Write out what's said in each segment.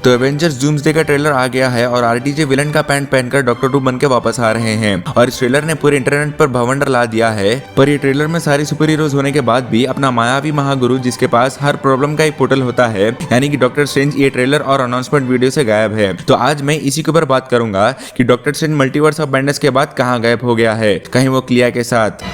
तो Avengers doomsday का trailer आ गया है और आरडीजे विलन का पैंट पहनकर डॉक्टर डूम बनके वापस आ रहे हैं और इस ट्रेलर ने पूरे इंटरनेट पर भवंडर ला दिया है। पर ये ट्रेलर में सारी सुपर हीरोज होने के बाद भी अपना मायावी महागुरु जिसके पास हर प्रॉब्लम का एक पोर्टल होता है यानी कि डॉक्टर स्ट्रेंज ये ट्रेलर और अनाउंसमेंट वीडियो से गायब है। तो आज मैं इसी के ऊपर बात करूंगा कि doctor strange multiverse of madness के बाद कहां गायब हो गया है, कहीं वो क्लिया के साथ।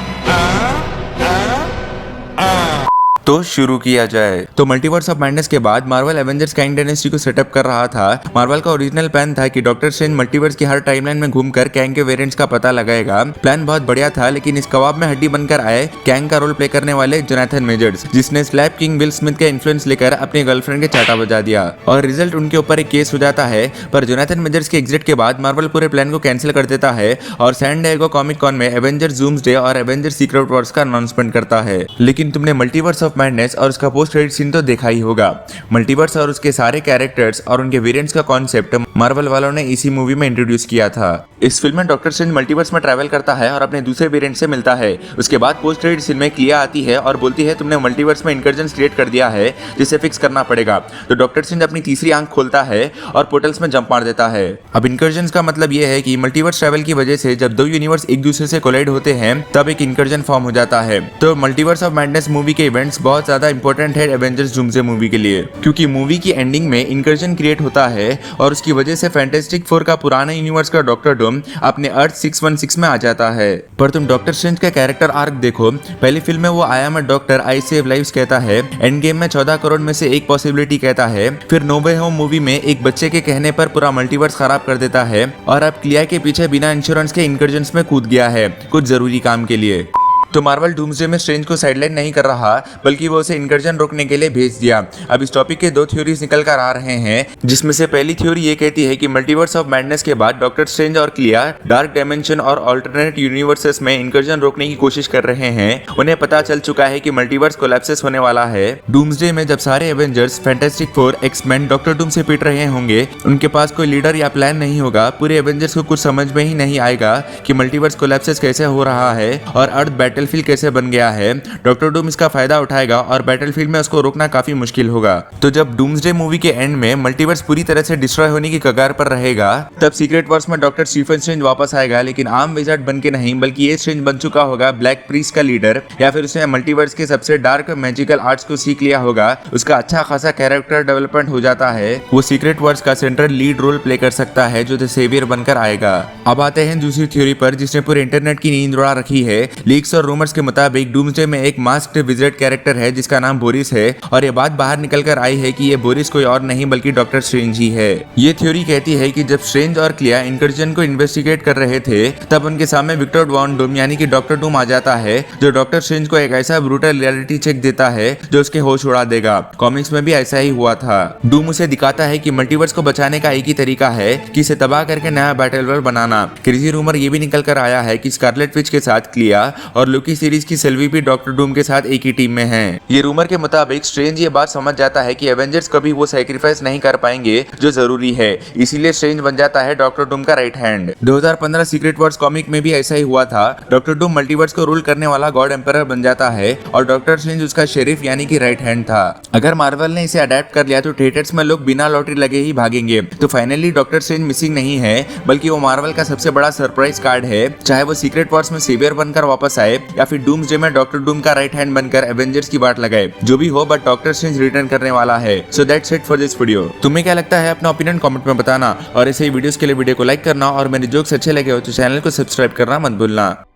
तो शुरू किया जाए। तो मल्टीवर्स ऑफ मैडनेस के बाद मार्वल एवेंजर्स काइंग डायनेस्टी को सेटअप कर रहा था। मार्वल का ओरिजिनल प्लान था कि डॉक्टर स्ट्रेंज मल्टीवर्स की हर टाइमलाइन में घूमकर कैंग के वेरिएंट्स का पता लगाएगा। प्लान बहुत बढ़िया था, लेकिन इस कबाब में हड्डी बनकर आए कैंग का रोल प्ले करने वाले जोनाथन मेजर्स, जिसने स्लैप किंग विल स्मिथ के इन्फ्लुएंस लेकर अपनी गर्लफ्रेंड के चाटा बजा दिया और रिजल्ट उनके ऊपर एक केस हो जाता है। पर जोनाथन मेजर्स के एग्जिट के बाद मार्वल पूरे प्लान को कैंसिल कर देता है और सैन डिएगो कॉमिक कॉन में एवेंजर्स डूम्सडे और एवेंजर्स सीक्रेट वॉर्स का अनाउंसमेंट करता है। लेकिन तुमने मल्टीवर्स ऑफ मैडनेस और उसका पोस्ट क्रेडिट सीन तो देखा ही होगा। मल्टीवर्स और उसके सारे कैरेक्टर्स और उनके वेरिएंट्स का कॉन्सेप्ट मार्वल वालों ने इसी मूवी में इंट्रोड्यूस किया था। इस फिल्म में डॉक्टर स्ट्रेंज मल्टीवर्स में ट्रैवल करता है और अपने दूसरे वेरिएंट से मिलता है। उसके बाद पोस्ट क्रेडिट सीन में क्लिया आती है और बोलती है तुमने मल्टीवर्स में इंकर्जन क्रिएट कर दिया है जिसे फिक्स करना पड़ेगा। तो डॉक्टर स्ट्रेंज अपनी तीसरी आंख खोलता है और पोर्टल्स में जंप मार देता है। अब इंकर्जन का मतलब यह है कि मल्टीवर्स ट्रैवल की वजह से जब दो यूनिवर्स एक दूसरे से कोलाइड होते हैं तब एक इंकर्जन फॉर्म हो जाता है। तो मल्टीवर्स ऑफ मैडनेस मूवी के इवेंट्स बहुत ज्यादा इंपॉर्टेंट है एवेंजर्स डूम्सडे मूवी के लिए, क्योंकि मूवी की एंडिंग में इंकर्जन क्रिएट होता है और उसकी वजह से फैंटास्टिक फोर का पुराने यूनिवर्स का डॉक्टर डूम अपने अर्थ 616 में आ जाता है। पर तुम डॉक्टर स्ट्रेंज का कैरेक्टर आर्क देखो। पहली फिल्म में वो I am a doctor I save lives कहता है, एंड गेम में 14 करोड़ में से एक पॉसिबिलिटी कहता है, फिर नो वे होम मूवी में एक बच्चे के कहने पर पूरा मल्टीवर्स खराब कर देता है और अब क्लिया के पीछे बिना इंश्योरेंस के इंकर्जन्स में कूद गया है कुछ जरूरी काम के लिए। तो मार्वल डूम्सडे में स्ट्रेंज को साइडलाइन नहीं कर रहा, बल्कि वो उसे इंकर्जन रोकने के लिए भेज दिया। अब इस टॉपिक के दो थ्योरीज निकल कर आ रहे हैं, जिसमें से पहली थ्योरी ये कहती है कि मल्टीवर्स ऑफ मैडनेस के बाद डॉक्टर स्ट्रेंज और क्लिया डार्क डायमेंशन और अल्टरनेट यूनिवर्सेस में इंकर्जन रोकने की कोशिश कर रहे हैं। उन्हें पता चल चुका है कि मल्टीवर्स कोलैप्सिस होने वाला है। डूम्सडे में जब सारे Avengers, fantastic four, X Men doctor Doom से पिट रहे होंगे, उनके पास कोई लीडर या प्लान नहीं होगा। पूरे एवेंजर्स को कुछ समझ में ही नहीं आएगा कि मल्टीवर्स कोलैप्सिस कैसे हो रहा है और अर्थ बैटलफील्ड कैसे बन गया है। डॉक्टर डूम इसका फायदा उठाएगा और बैटलफील्ड में उसको रोकना काफी मुश्किल होगा। तो जब डूम्सडे मूवी के एंड में मल्टीवर्स पूरी तरह से डिस्ट्रॉय होने की कगार पर रहेगा, तब सीक्रेट वॉर्स में डॉक्टर स्टीफन स्ट्रेंज वापस आएगा, लेकिन आम विजार्ड बन के नहीं, बल्कि ये स्ट्रेंज बन चुका होगा ब्लैक प्रीस्ट का लीडर, या फिर उसने मल्टीवर्स के सबसे डार्क मैजिकल आर्ट्स को सीख लिया होगा। उसका अच्छा खासा कैरेक्टर डेवलपमेंट हो जाता है। वो सीक्रेट वॉर्स का सेंट्रल लीड रोल प्ले कर सकता है, जो द सेवियर बनकर आएगा। अब आते हैं दूसरी थ्योरी पर, जिसने पूरे इंटरनेट की नींद उड़ा रखी है। लीक्स और रूमर्स के मुताबिक डूम्सडे में एक मास्क्ड विजिट कैरेक्टर है जिसका नाम बोरिस है, और ये बात बाहर निकल कर आई है कि ये बोरिस कोई और नहीं बल्कि डॉक्टर स्ट्रेंज ही है। ये थ्योरी कहती है कि जब स्ट्रेंज और क्लिया इंकर्जन को इन्वेस्टिगेट कर रहे थे, तब उनके सामने विक्टर वॉन डूम यानी कि डॉक्टर डूम आ जाता है, जो डॉक्टर स्ट्रेंज को एक ऐसा ब्रूटल रियलिटी चेक देता है जो उसके होश उड़ा देगा। कॉमिक्स में भी ऐसा ही हुआ था। डूम उसे दिखाता है कि मल्टीवर्स को बचाने का एक ही तरीका है कि इसे तबाह करके नया बैटल वर्ल्ड बनाना। क्रेजी रूमर ये भी निकल कर आया है कि स्कारलेट विच के साथ क्लिया और लुकी सीरीज की सिल्वी भी डॉक्टर डूम के साथ एक ही टीम में हैं। ये रूमर के मुताबिक स्ट्रेंज ये बात समझ जाता है कि एवेंजर्स कभी वो सैक्रिफाइस नहीं कर पाएंगे जो जरूरी है, इसीलिए स्ट्रेंज बन जाता है डॉक्टर डूम का right hand. 2015 secret Wars comic में भी ऐसा ही हुआ था। डॉक्टर डूम मल्टीवर्स को रूल करने वाला गॉड एम्परर बन जाता है और डॉक्टर स्ट्रेंज उसका शेरिफ यानी कि राइट हैंड था। अगर मार्वल ने इसे अडेप्ट कर लिया तो थिएटर्स में लोग बिना लॉटरी लगे ही भागेंगे। तो फाइनली डॉक्टर स्ट्रेंज मिसिंग नहीं है, बल्कि वो मार्वल का सबसे बड़ा सरप्राइज कार्ड है। चाहे वो सीक्रेट वॉर्स में सेवियर बनकर वापस आए या फिर डूम्सडे में डॉक्टर डूम का राइट हैंड बनकर एवेंजर्स की बात लगाए, जो भी हो, बट डॉक्टर स्ट्रेंज रिटर्न करने वाला है। So that's it for this video. तुम्हें क्या लगता है अपना ओपिनियन कमेंट में बताना, और ऐसे ही वीडियोस के लिए वीडियो को लाइक करना और मेरे जोक्स अच्छे लगे हो तो चैनल को सब्सक्राइब करना मत भूलना।